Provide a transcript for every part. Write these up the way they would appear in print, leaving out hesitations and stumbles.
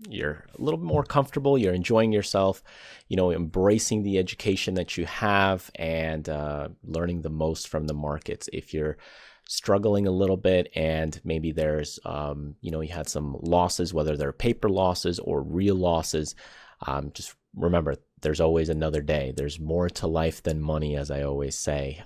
you're a little more comfortable, you're enjoying yourself, embracing the education that you have and learning the most from the markets. If you're struggling a little bit and maybe there's, you had some losses, whether they're paper losses or real losses, just remember, there's always another day. There's more to life than money, as I always say.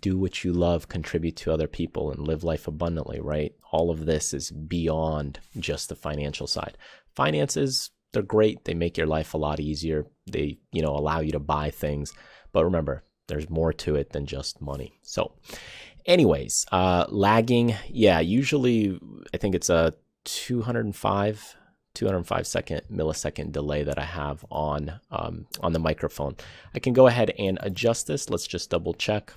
Do what you love, contribute to other people, and live life abundantly, right? All of this is beyond just the financial side. Finances, they're great. They make your life a lot easier. They, allow you to buy things. But remember, there's more to it than just money. So anyways, lagging, usually I think it's a 205 millisecond delay that I have on the microphone. I can go ahead and adjust this. Let's just double check.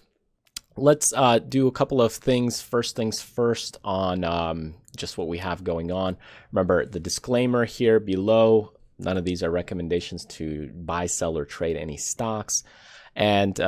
Let's do a couple of things. First things first on just what we have going on. Remember the disclaimer here below. None of these are recommendations to buy, sell, or trade any stocks. And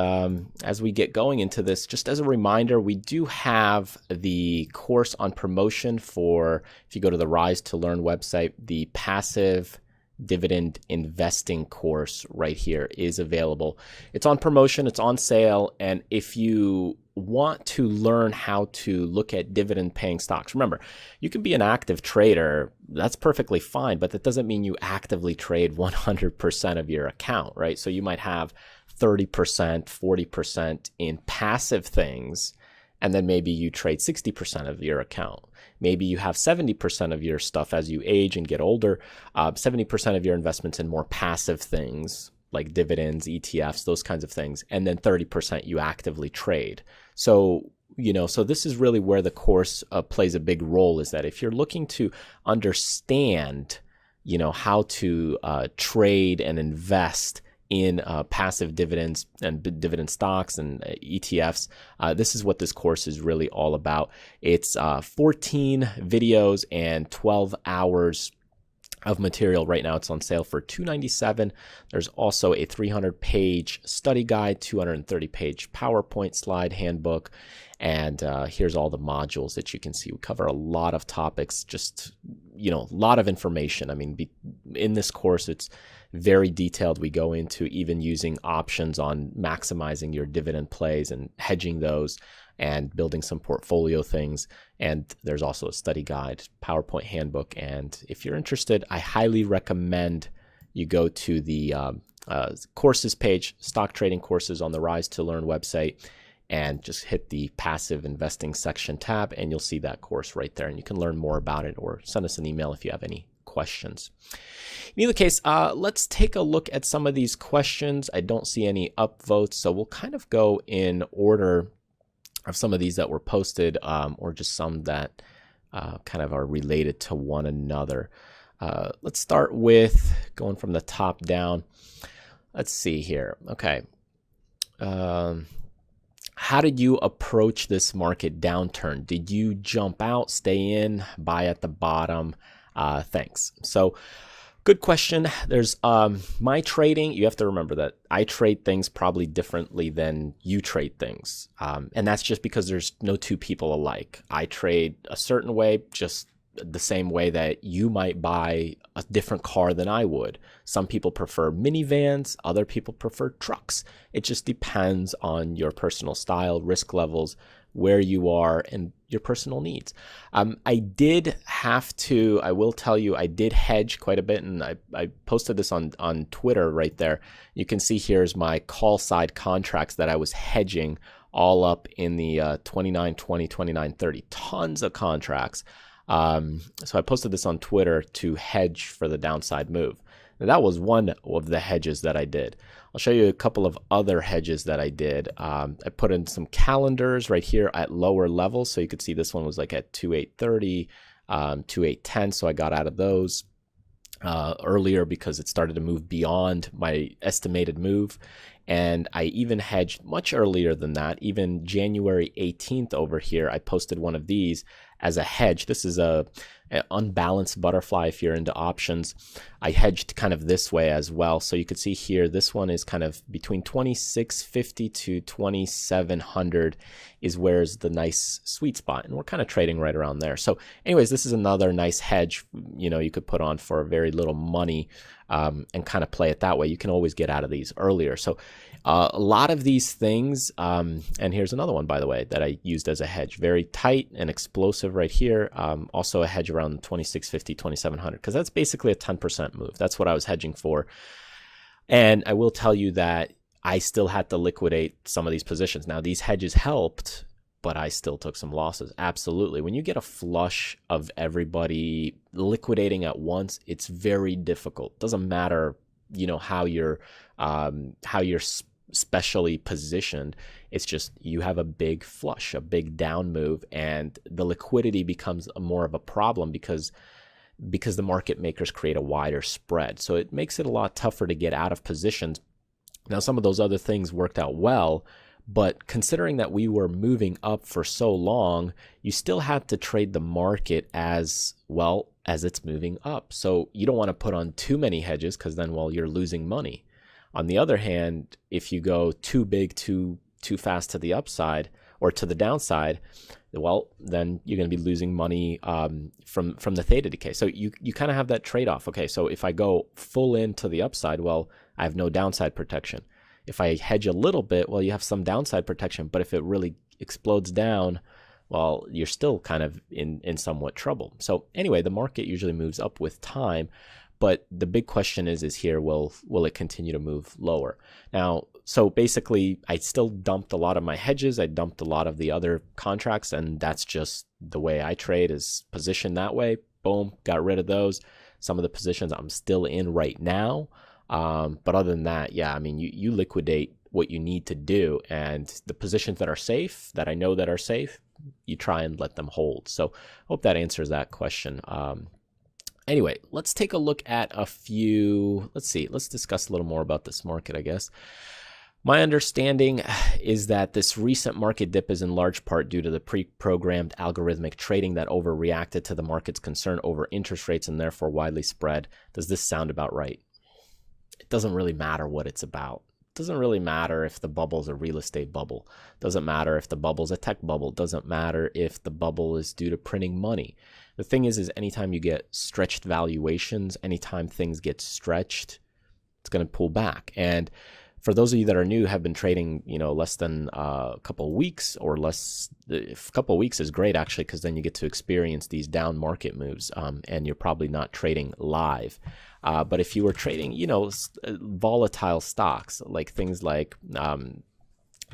as we get going into this, just as a reminder, we do have the course on promotion for, if you go to the Rise to Learn website, the passive dividend investing course right here is available. It's on promotion, it's on sale, and if you want to learn how to look at dividend paying stocks, remember, you can be an active trader, that's perfectly fine, but that doesn't mean you actively trade 100% of your account, right? So you might have 30%, 40% in passive things, and then maybe you trade 60% of your account. Maybe you have 70% of your stuff as you age and get older, 70% of your investments in more passive things like dividends, ETFs, those kinds of things, and then 30% you actively trade. So, so this is really where the course plays a big role, is that if you're looking to understand, how to trade and invest in passive dividends and dividend stocks and ETFs. This is what this course is really all about. It's 14 videos and 12 hours of material. Right now it's on sale for $297. There's also a 300-page study guide, 230-page PowerPoint slide handbook, and here's all the modules that you can see. We cover a lot of topics, just, a lot of information. I mean, in this course, it's very detailed. We go into even using options on maximizing your dividend plays and hedging those and building some portfolio things. And there's also a study guide, PowerPoint handbook. And if you're interested, I highly recommend you go to the courses page, stock trading courses on the Rise to Learn website, and just hit the passive investing section tab, and you'll see that course right there. And you can learn more about it, or send us an email if you have any questions. In either case, let's take a look at some of these questions. I don't see any upvotes, so we'll kind of go in order of some of these that were posted, or just some that kind of are related to one another. Let's start with going from the top down. Let's see here. Okay. How did you approach this market downturn? Did you jump out, stay in, buy at the bottom? Thanks. So good question. There's my trading. You have to remember that I trade things probably differently than you trade things. And that's just because there's no two people alike. I trade a certain way, just the same way that you might buy a different car than I would. Some people prefer minivans, other people prefer trucks. It just depends on your personal style, risk levels, where you are, and your personal needs. I will tell you, I did hedge quite a bit, and I posted this on Twitter right there. You can see here's my call side contracts that I was hedging all up in the 29.20, 29.30, tons of contracts. So I posted this on Twitter to hedge for the downside move. Now, that was one of the hedges that I did. I'll show you a couple of other hedges that I did. I put in some calendars right here at lower levels. So you could see this one was like at 2.830, 2.810. So I got out of those earlier because it started to move beyond my estimated move. And I even hedged much earlier than that. Even January 18th over here, I posted one of these as a hedge. This is an unbalanced butterfly if you're into options. I hedged kind of this way as well. So you could see here, this one is kind of between 2650 to 2700 is where's the nice sweet spot. And we're kind of trading right around there. So anyways, this is another nice hedge, you could put on for very little money and kind of play it that way. You can always get out of these earlier. So a lot of these things, and here's another one, by the way, that I used as a hedge. Very tight and explosive right here. Also a hedge around 2650, 2700, because that's basically a 10% move. That's what I was hedging for. And I will tell you that I still had to liquidate some of these positions. Now, these hedges helped, but I still took some losses. Absolutely. When you get a flush of everybody liquidating at once, it's very difficult. Doesn't matter, how you're specially positioned. It's just you have a big flush, a big down move, and the liquidity becomes more of a problem because the market makers create a wider spread. So it makes it a lot tougher to get out of positions. Now, some of those other things worked out well, but considering that we were moving up for so long, you still had to trade the market as well as it's moving up. So you don't want to put on too many hedges because then, you're losing money. On the other hand, if you go too big, too fast to the upside or to the downside, then you're going to be losing money from the theta decay. So you kind of have that trade-off. Okay, so if I go full in to the upside, I have no downside protection. If I hedge a little bit, you have some downside protection. But if it really explodes down, you're still kind of in somewhat trouble. So anyway, the market usually moves up with time. But the big question is here, will it continue to move lower? Now, so basically, I still dumped a lot of my hedges. I dumped a lot of the other contracts, and that's just the way I trade, is positioned that way. Boom, got rid of those. Some of the positions I'm still in right now. But other than that, you liquidate what you need to do, and the positions that are safe, that I know that are safe, you try and let them hold. So hope that answers that question. Anyway, let's take a look at a few. Let's discuss a little more about this market, I guess. My understanding is that this recent market dip is in large part due to the pre-programmed algorithmic trading that overreacted to the market's concern over interest rates and therefore widely spread. Does this sound about right? It doesn't really matter what it's about. It doesn't really matter if the bubble's a real estate bubble. It doesn't matter if the bubble's a tech bubble. It doesn't matter if the bubble is due to printing money. The thing is anytime you get stretched valuations, anytime things get stretched, it's going to pull back. And for those of you that are new, have been trading, less than a couple of weeks or less, a couple of weeks is great actually, because then you get to experience these down market moves, and you're probably not trading live. But if you were trading, volatile stocks, like things like,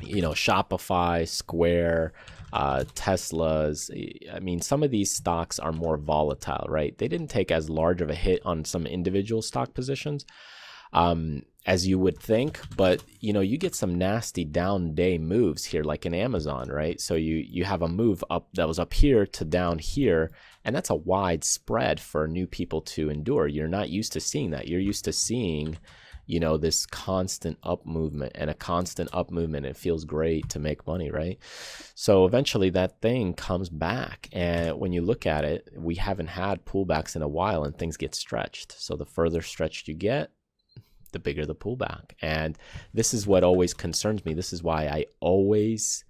Shopify, Square, Teslas, some of these stocks are more volatile, right? They didn't take as large of a hit on some individual stock positions as you would think, but you get some nasty down day moves here, like in Amazon, right? So you have a move up that was up here to down here, and that's a wide spread for new people to endure. You're not used to seeing that. You're used to seeing this constant up movement, and a constant up movement. It feels great to make money, right? So eventually that thing comes back. And when you look at it, we haven't had pullbacks in a while, and things get stretched. So the further stretched you get, the bigger the pullback. And this is what always concerns me. This is why I always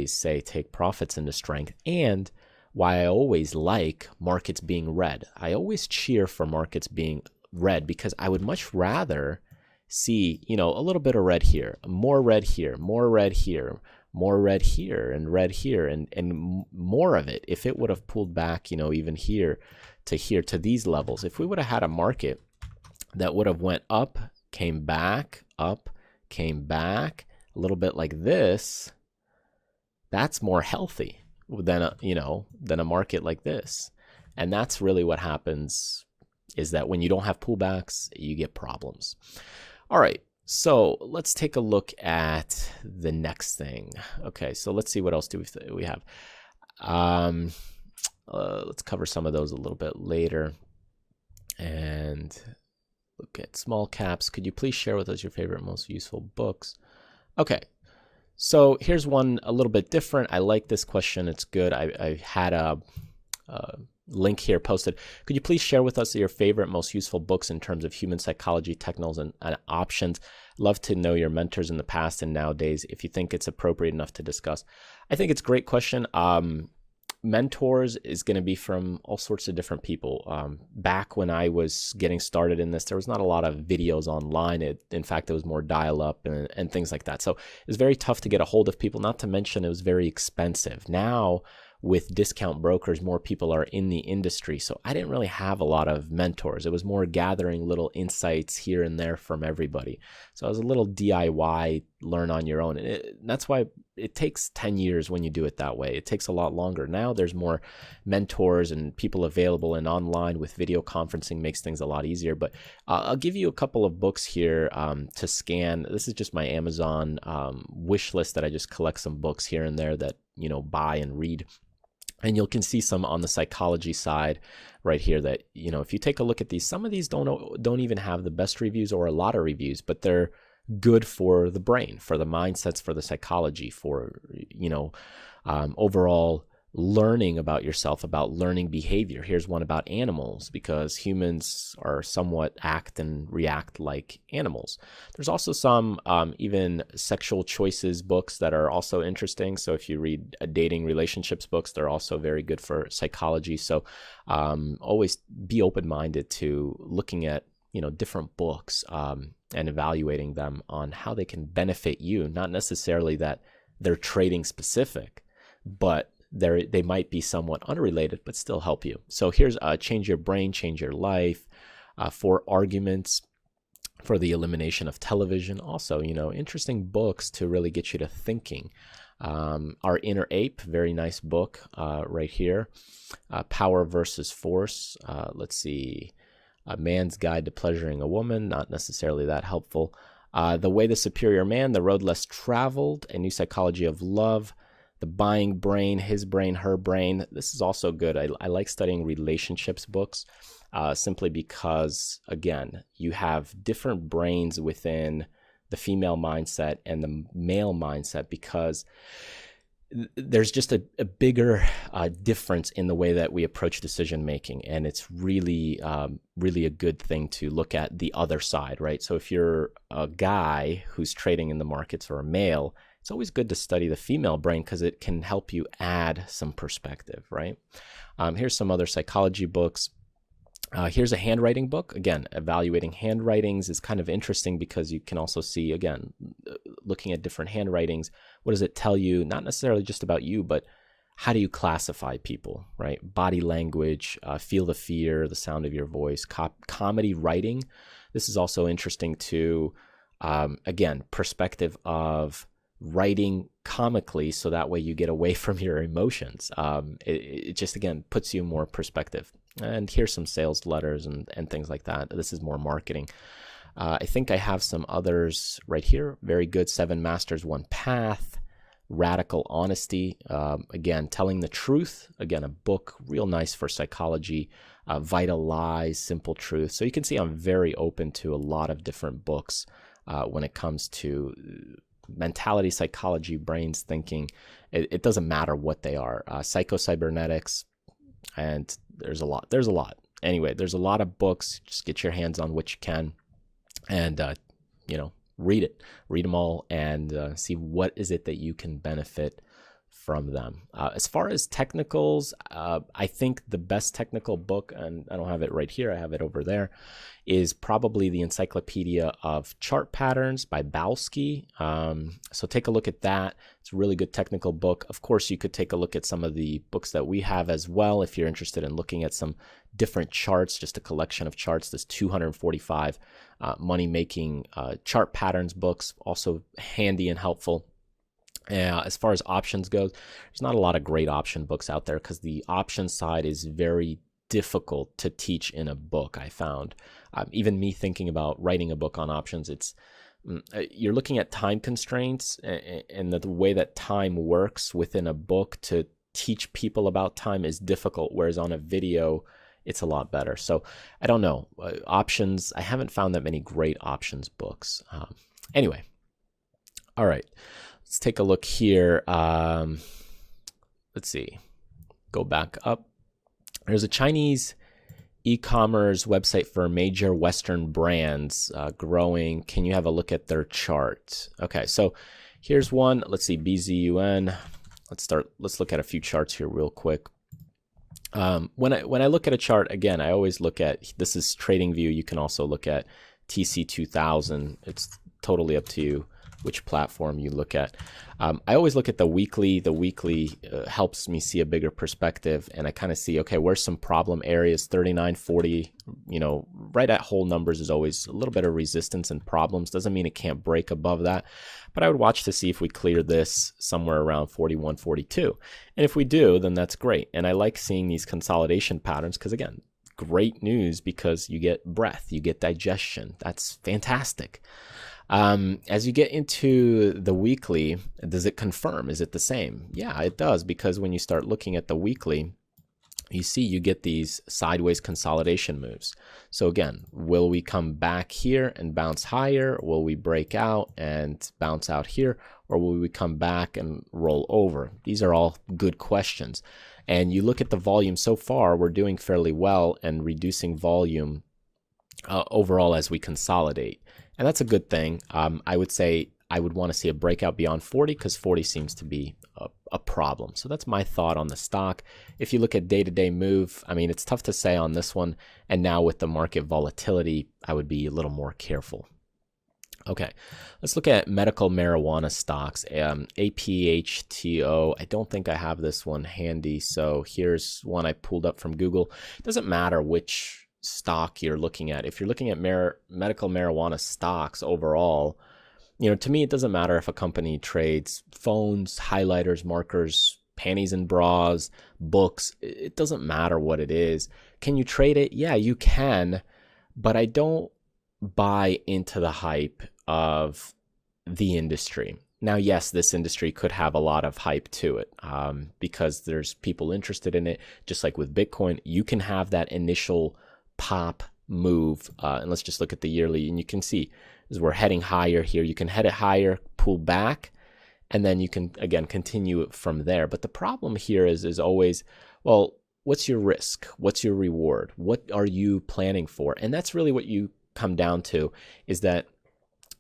say take profits into strength, and why I always like markets being red. I always cheer for markets being red, because I would much rather see, a little bit of red here, more red here, more red here, more red here, and red here, and more of it. If it would have pulled back, even here, to these levels, if we would have had a market that would have went up, came back, up, came back, a little bit like this, that's more healthy than a market like this. And that's really what happens, is that when you don't have pullbacks, you get problems. All right, so let's take a look at the next thing. Okay, so let's see what else do we have. Let's cover some of those a little bit later. And look at small caps. Could you please share with us your favorite, most useful books? Okay, So here's one a little bit different. I like this question. It's good. I had a link here posted. Could you please share with us your favorite, most useful books in terms of human psychology, technicals, and options? Love to know your mentors in the past and nowadays, if you think it's appropriate enough to discuss. I think it's a great question. Mentors is going to be from all sorts of different people. Back when I was getting started in this, there was not a lot of videos online. In fact, it was more dial-up and things like that. So it was very tough to get a hold of people, not to mention it was very expensive. Now, with discount brokers, more people are in the industry. So I didn't really have a lot of mentors. It was more gathering little insights here and there from everybody. So it was a little DIY, learn on your own. And that's why it takes 10 years when you do it that way. It takes a lot longer. Now there's more mentors and people available, and online with video conferencing makes things a lot easier. But I'll give you a couple of books here to scan. This is just my Amazon wish list that I just collect some books here and there that, buy and read. And you can see some on the psychology side right here that, if you take a look at these, some of these don't even have the best reviews or a lot of reviews, but they're good for the brain, for the mindsets, for the psychology, for, overall learning about yourself, about learning behavior. Here's one about animals, because humans are somewhat act and react like animals. There's also some even sexual choices books that are also interesting. So if you read dating relationships books, they're also very good for psychology. So always be open-minded to looking at different books and evaluating them on how they can benefit you. Not necessarily that they're trading specific, but they might be somewhat unrelated, but still help you. So here's Change Your Brain, Change Your Life, 4 Arguments for the Elimination of Television. Also, interesting books to really get you to thinking. Our Inner Ape, very nice book right here. Power versus Force. Let's see. A Man's Guide to Pleasuring a Woman, not necessarily that helpful. The Way the Superior Man, The Road Less Traveled, A New Psychology of Love. The Buying Brain, His Brain, Her Brain. This is also good. I like studying relationships books simply because, again, you have different brains within the female mindset and the male mindset, because there's just a bigger difference in the way that we approach decision making, and it's really a good thing to look at the other side, right? So if you're a guy who's trading in the markets, or a male, it's always good to study the female brain, because it can help you add some perspective, right? Here's some other psychology books. Here's a handwriting book. Again, evaluating handwritings is kind of interesting, because you can also see, again, looking at different handwritings, what does it tell you? Not necessarily just about you, but how do you classify people, right? Body language, feel the fear, the sound of your voice, comedy writing. This is also interesting too. Again, perspective of writing comically, so that way you get away from your emotions. It just, again, puts you in more perspective. And here's some sales letters and things like that. This is more marketing. I think I have some others right here. Very good. 7 Masters, 1 Path. Radical Honesty. Again, Telling the Truth. Again, a book real nice for psychology. Vital Lies, Simple Truth. So you can see I'm very open to a lot of different books when it comes to mentality, psychology, brains, thinking. It doesn't matter what they are. Psycho-cybernetics, and there's a lot. Anyway, there's a lot of books. Just get your hands on what you can, and read them all, and see what is it that you can benefit from them. As far as technicals, I think the best technical book, and I don't have it right here, I have it over there, is probably the Encyclopedia of Chart Patterns by Bowski. So take a look at that. It's a really good technical book. Of course, you could take a look at some of the books that we have as well if you're interested in looking at some different charts, just a collection of charts. There's 245 money-making chart patterns books, also handy and helpful. As far as options goes, there's not a lot of great option books out there, because the option side is very difficult to teach in a book, I found. Even me thinking about writing a book on options, you're looking at time constraints and the way that time works within a book to teach people about time is difficult, whereas on a video, it's a lot better. So I don't know. Options, I haven't found that many great options books. Anyway, all right. let's take a look here. Let's see, go back up. There's a Chinese e-commerce website for major Western brands growing. Can you have a look at their chart? Okay, so here's one. Let's see, BZUN. Let's look at a few charts here real quick. When I look at a chart, again, I always look at, this is TradingView. You can also look at TC2000. It's totally up to you which platform you look at. I always look at the weekly. The weekly helps me see a bigger perspective, and I kind of see, okay, where's some problem areas? 39, 40, right at whole numbers is always a little bit of resistance and problems. Doesn't mean it can't break above that, but I would watch to see if we clear this somewhere around 41, 42. And if we do, then that's great. And I like seeing these consolidation patterns because, again, great news because you get breath, you get digestion. That's fantastic. As you get into the weekly, does it confirm? Is it the same? Yeah, it does, because when you start looking at the weekly, you see you get these sideways consolidation moves. So again, will we come back here and bounce higher? Will we break out and bounce out here? Or will we come back and roll over? These are all good questions. And you look at the volume so far, we're doing fairly well and reducing volume overall as we consolidate. And that's a good thing. I would say I would want to see a breakout beyond 40 because 40 seems to be a problem. So that's my thought on the stock. If you look at day-to-day move, I mean, it's tough to say on this one. And now with the market volatility, I would be a little more careful. Okay, let's look at medical marijuana stocks. APHTO, I don't think I have this one handy. So here's one I pulled up from Google. It doesn't matter which stock you're looking at. If you're looking at medical marijuana stocks overall, to me, it doesn't matter if a company trades phones, highlighters, markers, panties and bras, books. It doesn't matter what it is. Can you trade it? Yeah, you can, but I don't buy into the hype of the industry. Now, yes, this industry could have a lot of hype to it because there's people interested in it. Just like with Bitcoin, you can have that initial pop move, and let's just look at the yearly, and you can see as we're heading higher here, you can head it higher, pull back, and then you can again continue it from there. But the problem here is always, well, what's your risk? What's your reward? What are you planning for? And that's really what you come down to, is that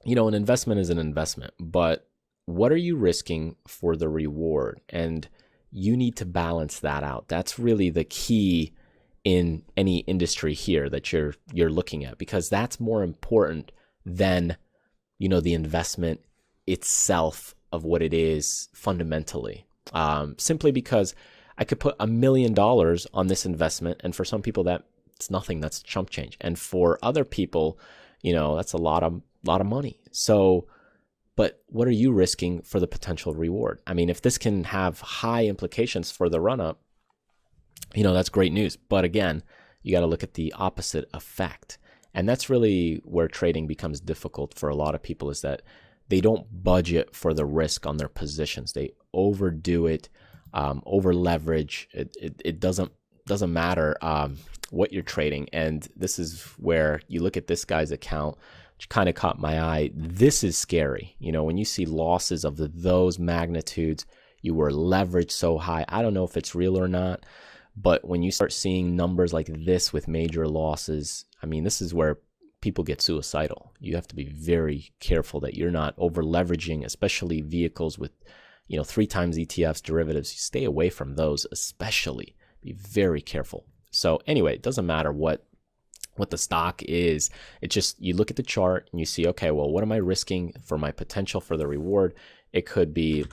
an investment is an investment, but what are you risking for the reward? And you need to balance that out. That's really the key in any industry here that you're looking at, because that's more important than the investment itself of what it is fundamentally. Simply because I could put $1 million on this investment, and for some people that's nothing, that's chump change, and for other people, that's a lot of money. So, but what are you risking for the potential reward? I mean, if this can have high implications for the run up, that's great news. But again, you got to look at the opposite effect. And that's really where trading becomes difficult for a lot of people, is that they don't budget for the risk on their positions. They overdo it, over leverage. It doesn't matter what you're trading. And this is where you look at this guy's account, which kind of caught my eye. This is scary. When you see losses of those magnitudes, you were leveraged so high. I don't know if it's real or not. But when you start seeing numbers like this with major losses, I mean, this is where people get suicidal. You have to be very careful that you're not over leveraging, especially vehicles with, 3 times ETFs, derivatives. You stay away from those, especially. Be very careful. So anyway, it doesn't matter what the stock is. It's just, you look at the chart and you see, okay, well, what am I risking for my potential for the reward? It could be,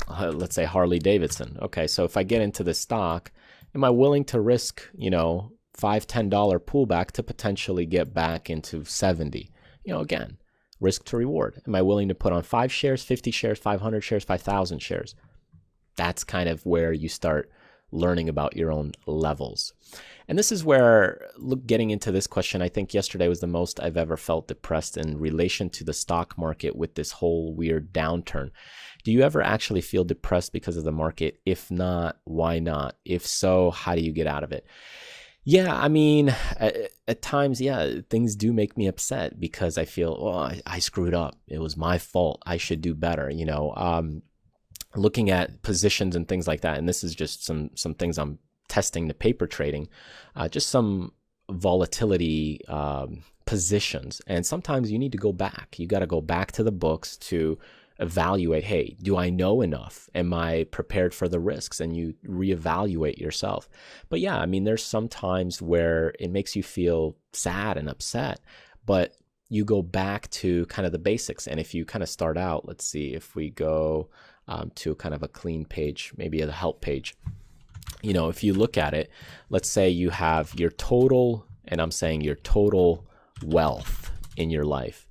let's say, Harley Davidson. Okay, so if I get into this stock, am I willing to risk, $5, $10 pullback to potentially get back into 70? Again, risk to reward. Am I willing to put on 5 shares, 50 shares, 500 shares, 5,000 shares? That's kind of where you start learning about your own levels. And this is where, getting into this question, I think yesterday was the most I've ever felt depressed in relation to the stock market with this whole weird downturn. Do you ever actually feel depressed because of the market? If not, why not? If so, how do you get out of it? Yeah, I mean, at times, yeah, things do make me upset because I feel, oh, I screwed up. It was my fault. I should do better. Looking at positions and things like that. And this is just some things I'm testing the paper trading, just some volatility positions. And sometimes you need to go back. You got to go back to the books to evaluate, hey, do I know enough? Am I prepared for the risks? And you reevaluate yourself. But yeah, I mean, there's some times where it makes you feel sad and upset, but you go back to kind of the basics. And if you kind of start out, let's see, if we go to kind of a clean page, maybe a help page, if you look at it, let's say you have your total, and I'm saying your total wealth in your life,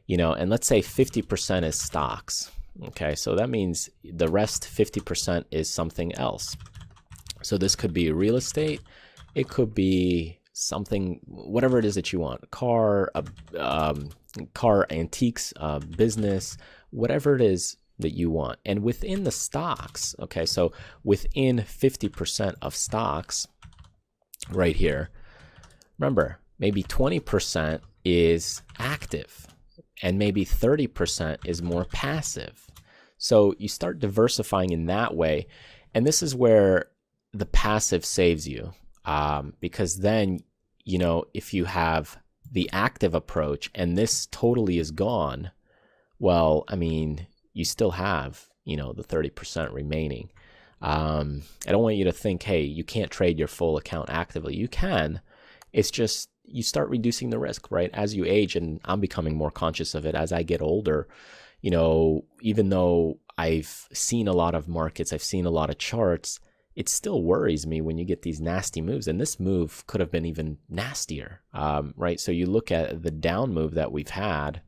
and let's say 50% is stocks. Okay, so that means the rest 50% is something else. So this could be real estate. It could be something, whatever it is that you want, car antiques, business, whatever it is that you want. And within the stocks, okay, so within 50% of stocks right here, remember, maybe 20% is active and maybe 30% is more passive. So you start diversifying in that way. And this is where the passive saves you, because then, if you have the active approach and this totally is gone, well, I mean, you still have, the 30% remaining. I don't want you to think, hey, you can't trade your full account actively. You can. It's just you start reducing the risk, right? As you age, and I'm becoming more conscious of it as I get older, even though I've seen a lot of markets, I've seen a lot of charts, it still worries me when you get these nasty moves. And this move could have been even nastier, right? So you look at the down move that we've had.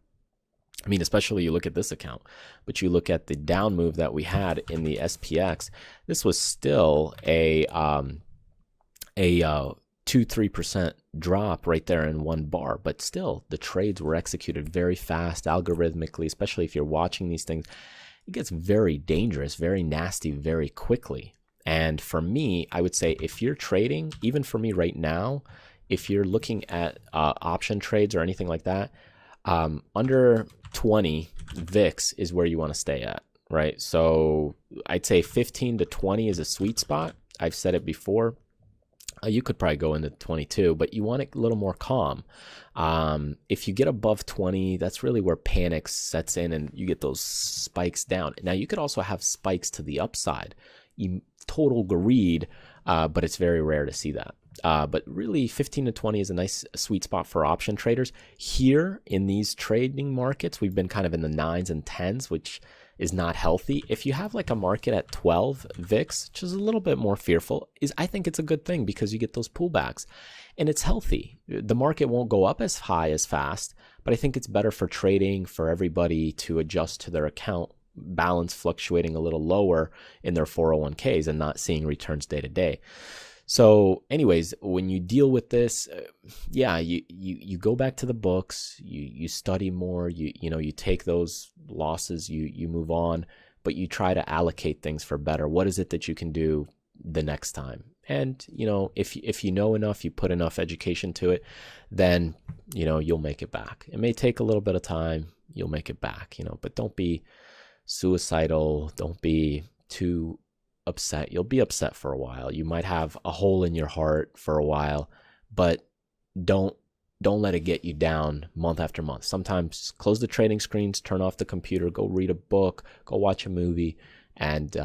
I mean, especially you look at this account, but you look at the down move that we had in the SPX. This was still a 2-3% drop right there in one bar, but still the trades were executed very fast, algorithmically. Especially if you're watching these things, it gets very dangerous, very nasty, very quickly. And for me, I would say if you're trading, even for me right now, if you're looking at option trades or anything like that, under 20 VIX is where you want to stay at, right? So I'd say 15 to 20 is a sweet spot. I've said it before. You could probably go into 22, but you want it a little more calm. If you get above 20, that's really where panic sets in and you get those spikes down. Now, you could also have spikes to the upside. Total greed, but it's very rare to see that. But really 15 to 20 is a nice sweet spot for option traders. Here in these trading markets, we've been kind of in the 9s and 10s, which is not healthy. If you have like a market at 12 VIX, which is a little bit more fearful, I think it's a good thing because you get those pullbacks and it's healthy. The market won't go up as high as fast, but I think it's better for trading, for everybody to adjust to their account balance fluctuating a little lower in their 401ks and not seeing returns day to day. So anyways, when you deal with this, you go back to the books, you study more, you take those losses, you move on, but you try to allocate things for better. What is it that you can do the next time? And, if you know enough, you put enough education to it, then, you'll make it back. It may take a little bit of time. You'll make it back, but don't be suicidal. Don't be too upset. You'll be upset for a while. You might have a hole in your heart for a while, but don't let it get you down month after month. Sometimes close the trading screens, turn off the computer, go read a book, go watch a movie, and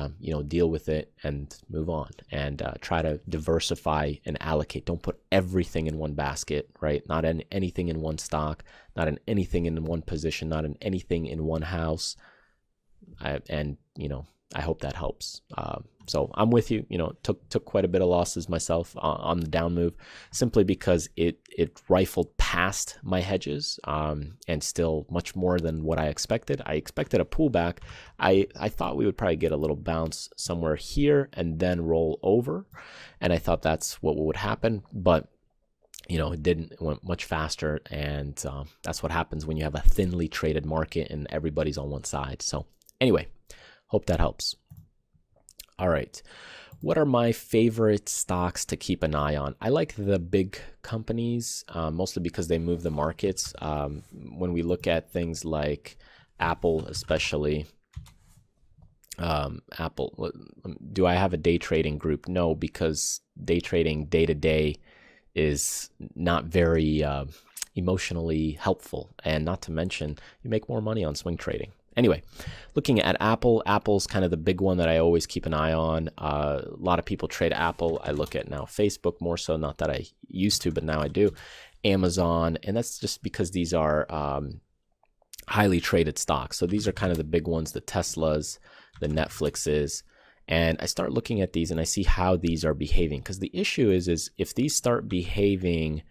deal with it and move on. And try to diversify and allocate. Don't put everything in one basket, right? Not in anything in one stock, not in anything in one position, not in anything in one house. I hope that helps. So I'm with you. Took quite a bit of losses myself on the down move, simply because it rifled past my hedges, and still much more than what I expected. I expected a pullback. I thought we would probably get a little bounce somewhere here and then roll over, and I thought that's what would happen, but it didn't. It went much faster, and that's what happens when you have a thinly traded market and everybody's on one side. So anyway, hope that helps. All right. What are my favorite stocks to keep an eye on? I like the big companies, mostly because they move the markets. When we look at things like Apple, especially, Apple, do I have a day trading group? No, because day trading day to day is not very emotionally helpful. And not to mention, you make more money on swing trading. Anyway, looking at Apple, Apple's kind of the big one that I always keep an eye on. A lot of people trade Apple. I look at now Facebook more so, not that I used to, but now I do. Amazon, and that's just because these are highly traded stocks. So these are kind of the big ones, the Teslas, the Netflixes. And I start looking at these and I see how these are behaving. Because the issue is if these start behaving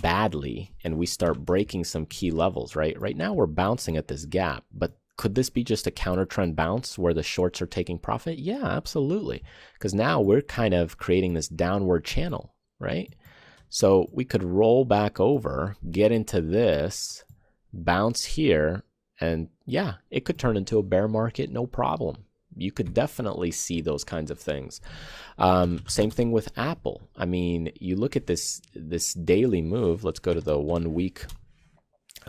badly and we start breaking some key levels, right now we're bouncing at this gap, but could this be just a counter trend bounce where the shorts are taking profit? Yeah, absolutely, because now we're kind of creating this downward channel, right? So we could roll back over, get into this, bounce here, and yeah, it could turn into a bear market, no problem. You could definitely see those kinds of things. Same thing with Apple. I mean, you look at this daily move. Let's go to the 1 week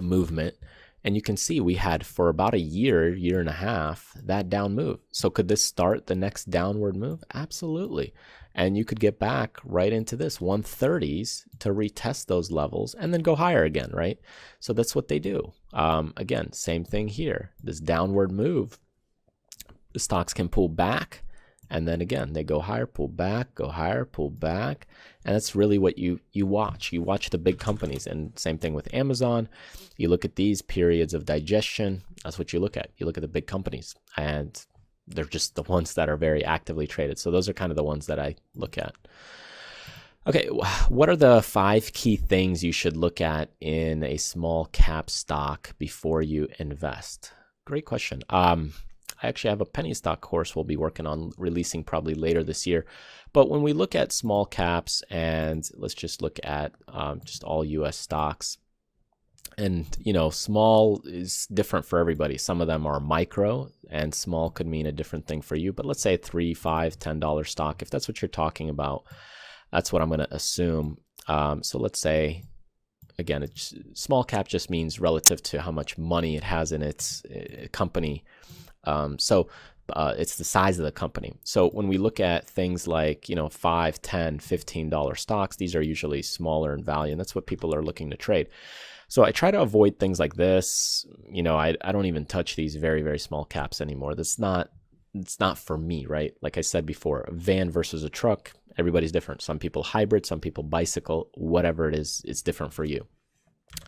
movement, and you can see we had for about a year and a half that down move. So could this start the next downward move? Absolutely. And you could get back right into this 130s to retest those levels and then go higher again, right? So that's what they do. Again, same thing here. This downward move, the stocks can pull back, and then again they go higher, pull back, go higher, pull back, and that's really what you watch. You watch the big companies, and same thing with Amazon. You look at these periods of digestion. That's what you look at. You look at the big companies, and they're just the ones that are very actively traded. So those are kind of the ones that I look at. Okay, what are the 5 key things you should look at in a small cap stock before you invest? Great question. I actually have a penny stock course we'll be working on releasing probably later this year. But when we look at small caps, and let's just look at just all US stocks, and small is different for everybody. Some of them are micro, and small could mean a different thing for you. But let's say $3, $5, $10 stock, if that's what you're talking about, that's what I'm going to assume. So let's say, again, small cap just means relative to how much money it has in its company. So it's the size of the company. So when we look at things like, $5, $10, $15 stocks, these are usually smaller in value, and that's what people are looking to trade. So I try to avoid things like this. I don't even touch these very, very small caps anymore. It's not for me, right? Like I said before, a van versus a truck, everybody's different. Some people hybrid, some people bicycle, whatever it is, it's different for you.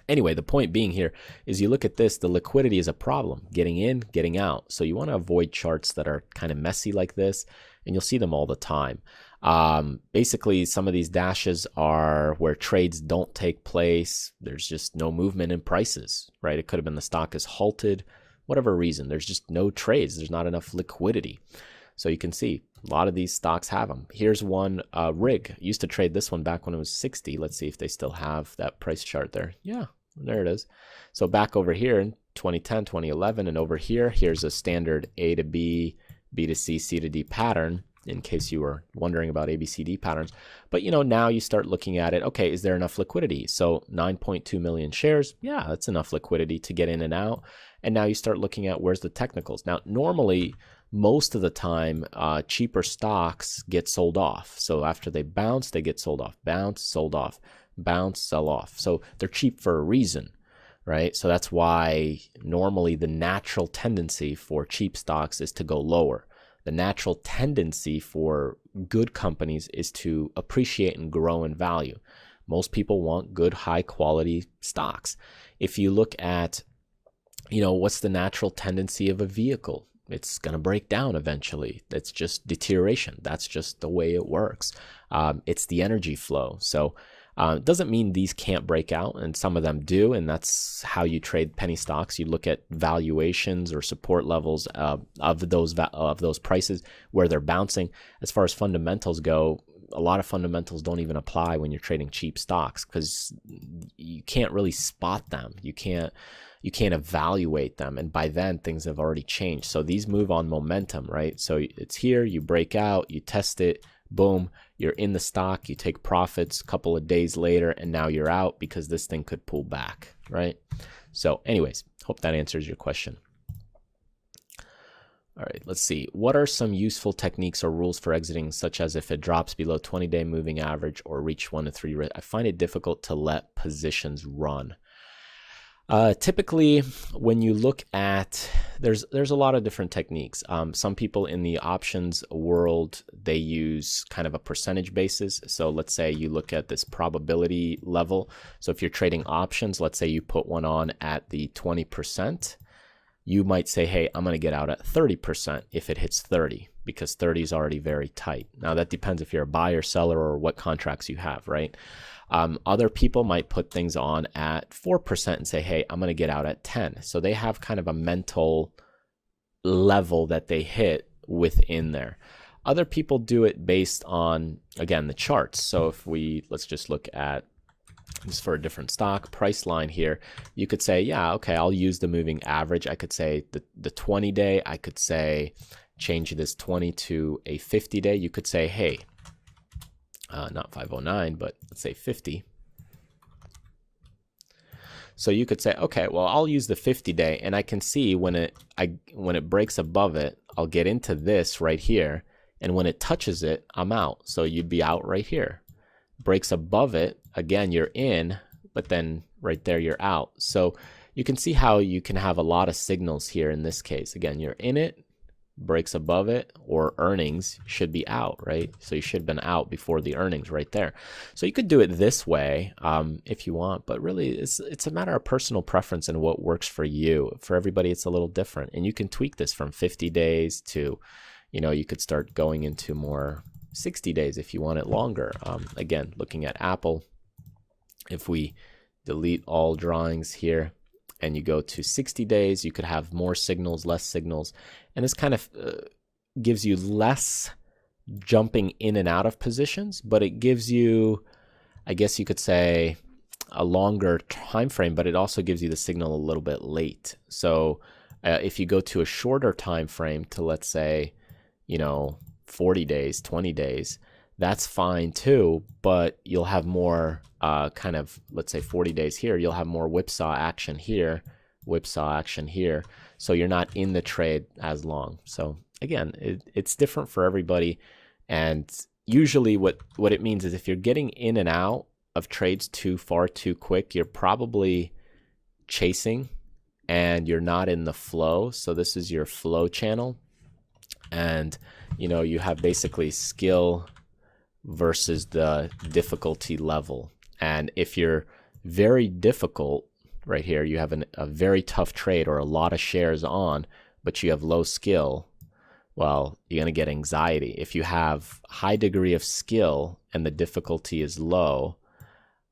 Anyway, the point being here is you look at this, the liquidity is a problem, getting in, getting out. So you want to avoid charts that are kind of messy like this, and you'll see them all the time. Basically, some of these dashes are where trades don't take place. There's just no movement in prices, right? It could have been the stock is halted, whatever reason. There's just no trades. There's not enough liquidity. So you can see a lot of these stocks have them. Here's one, Rig. I used to trade this one back when it was 60. Let's see if they still have that price chart there. Yeah, there it is. So back over here in 2010, 2011, and over here, here's a standard A to B, B to C, C to D pattern, in case you were wondering about ABCD patterns. But now you start looking at it, okay, is there enough liquidity? So 9.2 million shares, yeah, that's enough liquidity to get in and out. And now you start looking at where's the technicals. Now, normally, most of the time, cheaper stocks get sold off. So after they bounce, they get sold off. Bounce, sold off. Bounce, sell off. So they're cheap for a reason, right? So that's why normally the natural tendency for cheap stocks is to go lower. The natural tendency for good companies is to appreciate and grow in value. Most people want good, high quality stocks. If you look at, what's the natural tendency of a vehicle? It's going to break down eventually. That's just deterioration. That's just the way it works. It's the energy flow. So it doesn't mean these can't break out, and some of them do, and that's how you trade penny stocks. You look at valuations or support levels of those prices where they're bouncing. As far as fundamentals go, a lot of fundamentals don't even apply when you're trading cheap stocks, because you can't really spot them. You can't evaluate them, and by then things have already changed. So these move on momentum, right? So it's here, you break out, you test it, boom, you're in the stock, you take profits a couple of days later, and now you're out because this thing could pull back, right? So anyways, hope that answers your question. All right, let's see. What are some useful techniques or rules for exiting, such as if it drops below 20-day moving average or reach 1 to 3? I find it difficult to let positions run. Typically, when you look at, there's a lot of different techniques. Some people in the options world, they use kind of a percentage basis. So let's say you look at this probability level. So if you're trading options, let's say you put one on at the 20%. You might say, hey, I'm going to get out at 30% if it hits 30, because 30 is already very tight. Now, that depends if you're a buyer, seller, or what contracts you have, right? Other people might put things on at 4% and say, hey, I'm going to get out at 10. So they have kind of a mental level that they hit within there. Other people do it based on, again, the charts. So if let's just look at this for a different stock price line here, you could say, yeah, okay, I'll use the moving average. I could say the 20-day, I could say change this 20 to a 50-day. You could say, hey, not 509, but let's say 50. So you could say, okay, well, I'll use the 50-day, and I can see when it breaks above it, I'll get into this right here, and when it touches it, I'm out. So you'd be out right here. Breaks above it, again, you're in, but then right there, you're out. So you can see how you can have a lot of signals here in this case. Again, you're in it, breaks above it, or earnings, should be out, right? So you should have been out before the earnings right there. So you could do it this way if you want, but really it's a matter of personal preference and what works for you. For everybody, it's a little different, and you can tweak this from 50 days to, you could start going into more 60 days if you want it longer. Again, looking at Apple, if we delete all drawings here and you go to 60 days, you could have more signals, less signals. And this kind of gives you less jumping in and out of positions, but it gives you, I guess you could say, a longer time frame, but it also gives you the signal a little bit late. So if you go to a shorter time frame to, let's say, 40 days, 20 days, that's fine too, but you'll have more kind of, let's say 40 days here, you'll have more whipsaw action here, whipsaw action here. So you're not in the trade as long. So again, it's different for everybody. And usually what it means is if you're getting in and out of trades too far, too quick, you're probably chasing and you're not in the flow. So this is your flow channel. And, you have basically skill versus the difficulty level. And if you're very difficult right here, you have a very tough trade or a lot of shares on, but you have low skill, well, you're going to get anxiety. If you have high degree of skill and the difficulty is low,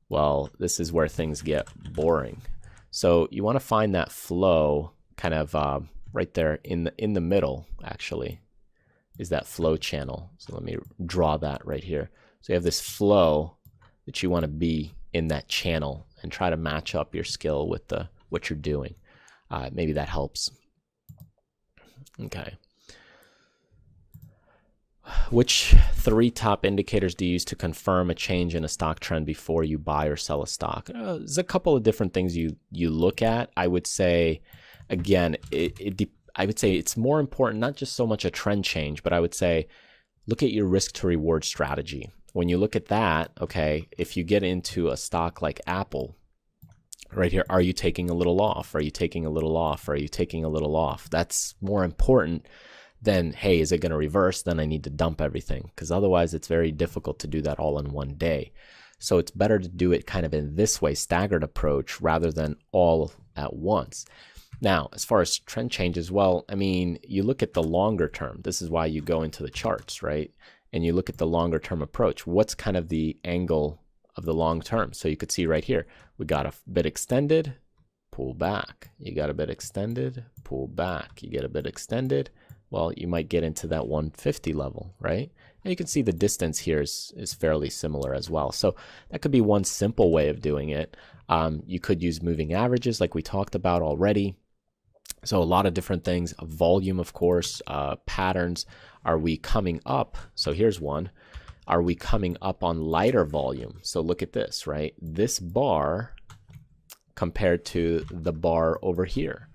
well, this is where things get boring. So you want to find that flow kind of right there in the middle, actually, is that flow channel. So let me draw that right here. So you have this flow that you want to be in that channel and try to match up your skill with what you're doing. Maybe that helps. Okay. Which 3 top indicators do you use to confirm a change in a stock trend before you buy or sell a stock? There's a couple of different things you look at. I would say, again, I would say it's more important, not just so much a trend change, but I would say look at your risk to reward strategy. When you look at that, okay, if you get into a stock like Apple, right here, are you taking a little off? Are you taking a little off? Are you taking a little off? That's more important than, hey, is it going to reverse? Then I need to dump everything, because otherwise it's very difficult to do that all in one day. So it's better to do it kind of in this way, staggered approach, rather than all at once. Now, as far as trend changes, well, I mean, you look at the longer term. This is why you go into the charts, right? And you look at the longer term approach. What's kind of the angle of the long term? So you could see right here, we got a bit extended, pull back. You got a bit extended, pull back. You get a bit extended. Well, you might get into that 150 level, right? And you can see the distance here is fairly similar as well. So that could be one simple way of doing it. You could use moving averages like we talked about already. So a lot of different things, volume, of course, patterns. Are we coming up? So here's one. Are we coming up on lighter volume? So look at this, right? This bar compared to the bar over here.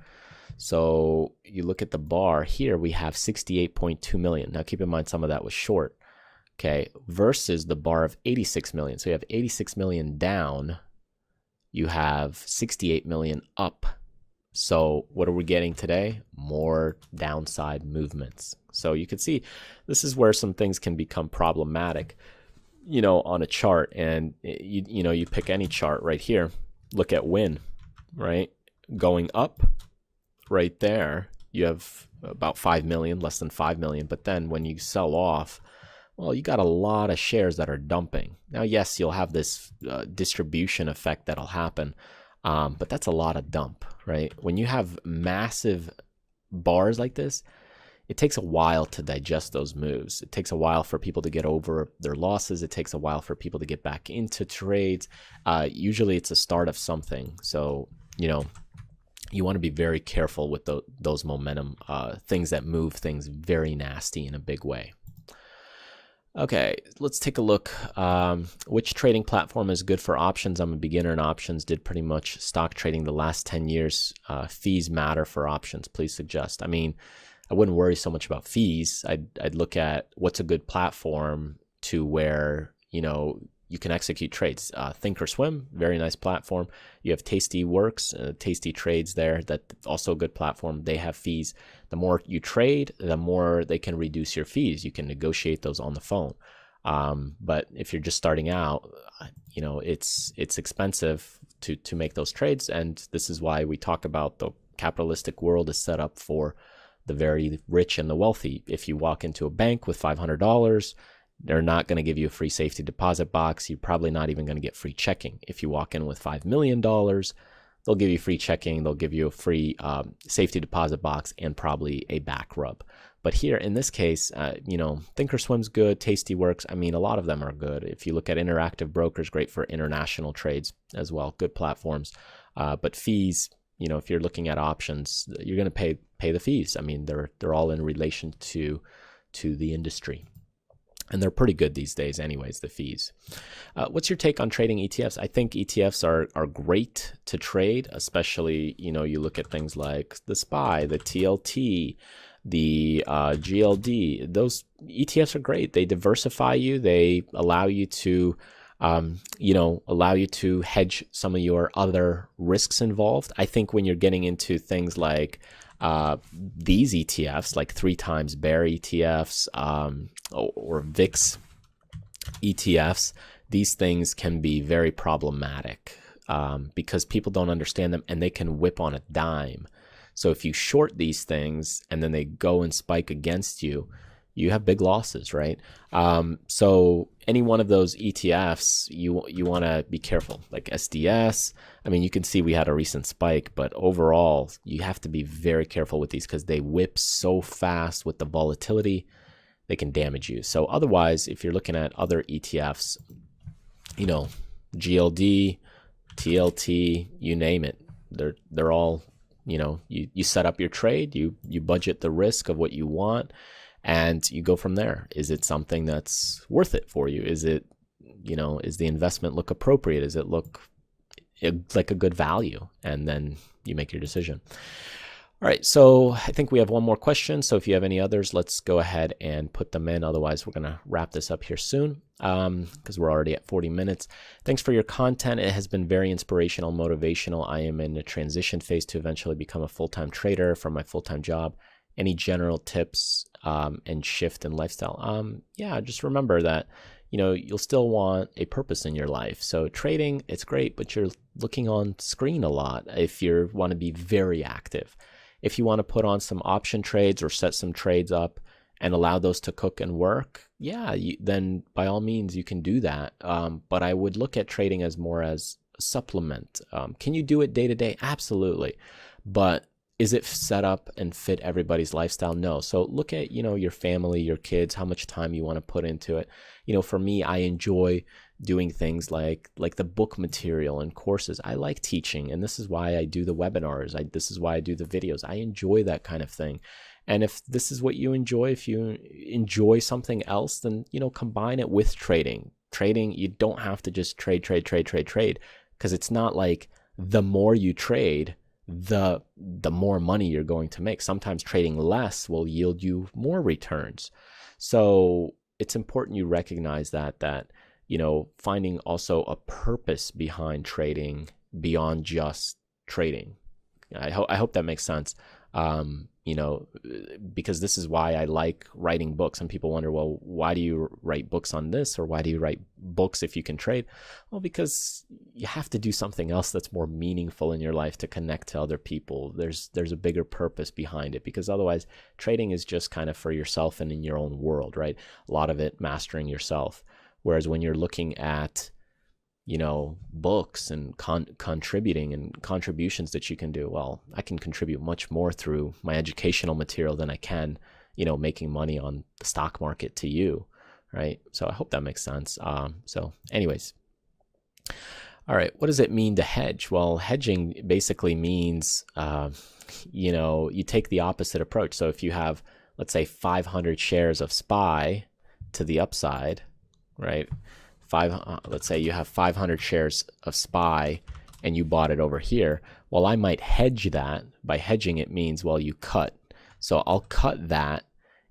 So you look at the bar here, we have 68.2 million. Now keep in mind some of that was short, okay, versus the bar of 86 million. So you have 86 million down, you have 68 million up. So what are we getting today? More downside movements. So you can see this is where some things can become problematic, you know, on a chart. And you pick any chart right here, look at win, right? Going up right there, you have about 5 million, less than 5 million. But then when you sell off, well, you got a lot of shares that are dumping. Now, yes, you'll have this distribution effect that'll happen. But that's a lot of dump, right? When you have massive bars like this, it takes a while to digest those moves. It takes a while for people to get over their losses. It takes a while for people to get back into trades. Usually it's a start of something. So, you know, you want to be very careful with those momentum things that move things very nasty in a big way. Okay, let's take a look. Which trading platform is good for options? I'm a beginner in options, did pretty much stock trading the last 10 years. Fees matter for options, please suggest. I mean, I wouldn't worry so much about fees. I'd look at what's a good platform to where, you know, you can execute trades. Thinkorswim, very nice platform. You have Tastyworks, Tasty Trades there. That's also a good platform. They have fees. The more you trade, the more they can reduce your fees. You can negotiate those on the phone. But if you're just starting out, you know, it's expensive to make those trades. And this is why we talk about the capitalistic world is set up for the very rich and the wealthy. If you walk into a bank with $500, they're not going to give you a free safety deposit box. You're probably not even going to get free checking. If you walk in with $5 million, they'll give you free checking. They'll give you a free safety deposit box and probably a back rub. But here in this case, you know, Thinkorswim's good. Tastyworks, I mean, a lot of them are good. If you look at Interactive Brokers, great for international trades as well. Good platforms. But fees, you know, if you're looking at options, you're going to pay the fees. I mean, they're all in relation to the industry. And they're pretty good these days anyways, the fees. What's your take on trading ETFs? I think ETFs are great to trade, especially, you know, you look at things like the SPY, the TLT, the GLD. Those ETFs are great. They diversify you. They allow you to, allow you to hedge some of your other risks involved. I think when you're getting into things like these ETFs, like 3 times bear ETFs or VIX ETFs, these things can be very problematic because people don't understand them and they can whip on a dime. So if you short these things and then they go and spike against you, you have big losses, right? So any one of those ETFs, you want to be careful, like SDS. I mean, you can see we had a recent spike, but overall, you have to be very careful with these because they whip so fast with the volatility, they can damage you. So otherwise, if you're looking at other ETFs, you know, GLD, TLT, you name it, they're all, you know, you set up your trade, you budget the risk of what you want, and you go from there. Is it something that's worth it for you? Is it, you know, is the investment look appropriate? Does it look like a good value? And then you make your decision. All right, so I think we have one more question. So if you have any others, let's go ahead and put them in. Otherwise, we're going to wrap this up here soon because we're already at 40 minutes. Thanks for your content. It has been very inspirational, motivational. I am in a transition phase to eventually become a full-time trader from my full-time job. Any general tips and shift in lifestyle? Yeah, just remember that, you know, you'll still want a purpose in your life. So trading, it's great, but you're looking on screen a lot if you want to be very active. If you want to put on some option trades or set some trades up and allow those to cook and work, yeah, then by all means you can do that. But I would look at trading as more as a supplement. Can you do it day to day? Absolutely. But is it set up and fit everybody's lifestyle? No. So look at, your family, your kids, how much time you want to put into it. For me, I enjoy doing things like the book material and courses. I like teaching, and this is why I do the webinars. This is why I do the videos. I enjoy that kind of thing. And if this is what you enjoy, if you enjoy something else, then, combine it with trading. Trading, you don't have to just trade, because it's not like the more you trade, the more money you're going to make. Sometimes trading less will yield you more returns. So it's important you recognize that finding also a purpose behind trading beyond just trading. I hope that makes sense. Because this is why I like writing books. Some people wonder, well, why do you write books on this, or why do you write books if you can trade? Well, because you have to do something else that's more meaningful in your life to connect to other people. There's a bigger purpose behind it, because otherwise trading is just kind of for yourself and in your own world, right? A lot of it mastering yourself. Whereas when you're looking at books and contributing and contributions that you can do, well, I can contribute much more through my educational material than I can, making money on the stock market to you, right? So I hope that makes sense. So anyways, all right, what does it mean to hedge? Well, hedging basically means, you take the opposite approach. So if you have, let's say, 500 shares of SPY to the upside, right? Let's say you have 500 shares of SPY and you bought it over here. Well, I might hedge that. By hedging, it means, well, you cut. So I'll cut that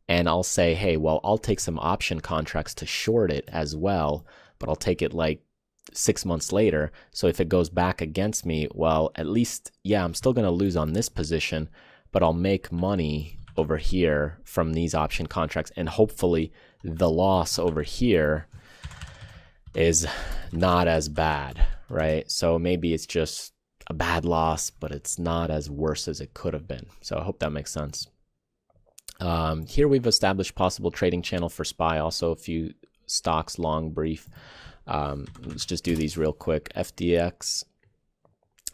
and I'll say, hey, well, I'll take some option contracts to short it as well, but I'll take it like 6 months later. So if it goes back against me, well, at least, yeah, I'm still going to lose on this position, but I'll make money over here from these option contracts. And hopefully the loss over here is not as bad, right? So maybe it's just a bad loss, but it's not as worse as it could have been. So I hope that makes sense. Here we've established possible trading channel for SPY, also a few stocks, long, brief. Let's just do these real quick. FDX,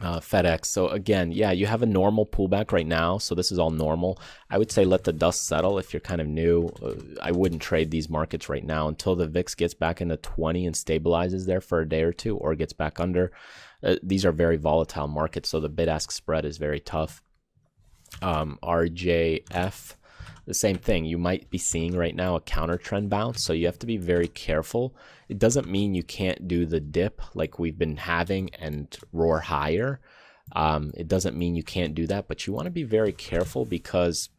FedEx. So again, yeah, you have a normal pullback right now. So this is all normal. I would say let the dust settle if you're kind of new. I wouldn't trade these markets right now until the VIX gets back into 20 and stabilizes there for a day or two, or gets back under. These are very volatile markets, so the bid-ask spread is very tough. RJF, the same thing. You might be seeing right now a counter trend bounce, so you have to be very careful. It doesn't mean you can't do the dip like we've been having and roar higher. It doesn't mean you can't do that, but you want to be very careful, because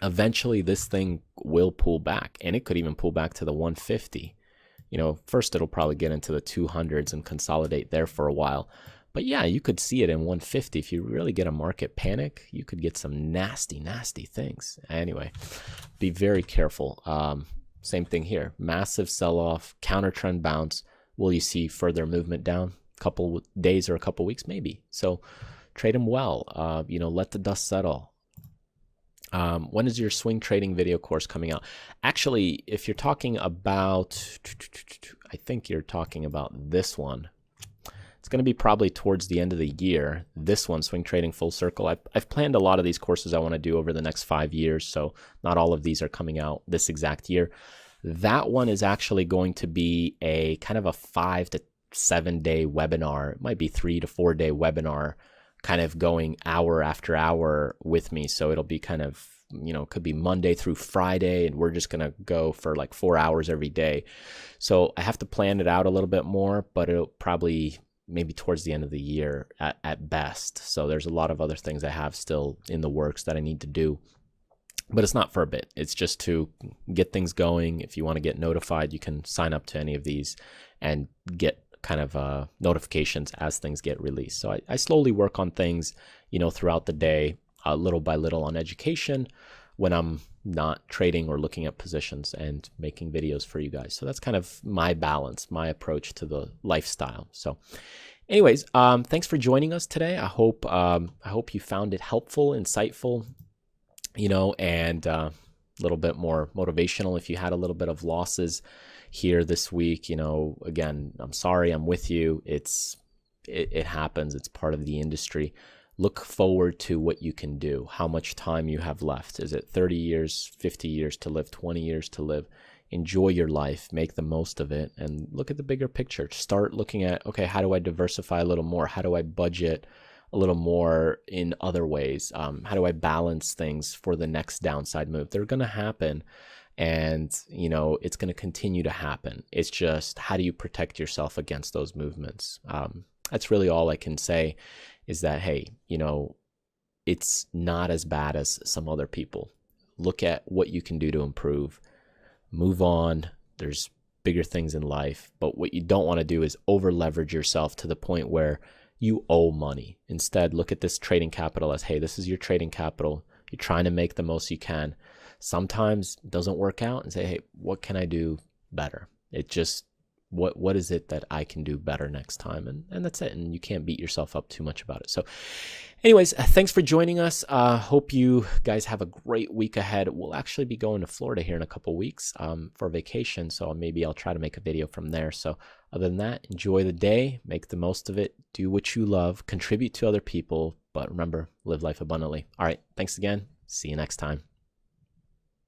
eventually this thing will pull back, and it could even pull back to the 150. First it'll probably get into the 200s and consolidate there for a while. But yeah, you could see it in 150. If you really get a market panic, you could get some nasty, nasty things. Anyway, be very careful. Same thing here. Massive sell-off, counter trend bounce. Will you see further movement down? A couple days or a couple weeks? Maybe. So trade them well. Let the dust settle. When is your swing trading video course coming out? Actually, if you're talking about, I think you're talking about this one. It's going to be probably towards the end of the year. This one, Swing Trading Full Circle. I've planned a lot of these courses I want to do over the next 5 years, so not all of these are coming out this exact year. That one is actually going to be a kind of a 5 to 7 day webinar. It might be 3 to 4 day webinar, kind of going hour after hour with me. So it'll be kind of, could be Monday through Friday, and we're just going to go for like 4 hours every day. So I have to plan it out a little bit more, but it'll probably maybe towards the end of the year at best. So there's a lot of other things I have still in the works that I need to do, but it's not for a bit. It's just to get things going. If you want to get notified, you can sign up to any of these and get kind of notifications as things get released. So I slowly work on things, throughout the day, little by little on education when I'm not trading or looking at positions, and making videos for you guys. So that's kind of my balance, my approach to the lifestyle. So anyways, thanks for joining us today. I hope you found it helpful, insightful, and a little bit more motivational. If you had a little bit of losses here this week, again, I'm sorry, I'm with you. It happens. It's part of the industry. look forward to what you can do, how much time you have left. Is it 30 years, 50 years to live, 20 years to live? Enjoy your life, make the most of it, and look at the bigger picture. Start looking at, okay, how do I diversify a little more? How do I budget a little more in other ways? How do I balance things for the next downside move? They're going to happen, and it's going to continue to happen. It's just, how do you protect yourself against those movements? That's really all I can say, is that, hey, it's not as bad as some other people. Look at what you can do to improve. Move on. There's bigger things in life, but what you don't want to do is over leverage yourself to the point where you owe money. Instead, look at this trading capital as, hey, this is your trading capital. You're trying to make the most you can. Sometimes it doesn't work out, and say, hey, what can I do better? It just, what is it that I can do better next time? And that's it. And you can't beat yourself up too much about it. So anyways, thanks for joining us. Hope you guys have a great week ahead. We'll actually be going to Florida here in a couple weeks for vacation. So maybe I'll try to make a video from there. So other than that, enjoy the day, make the most of it, do what you love, contribute to other people, but remember, live life abundantly. All right. Thanks again. See you next time.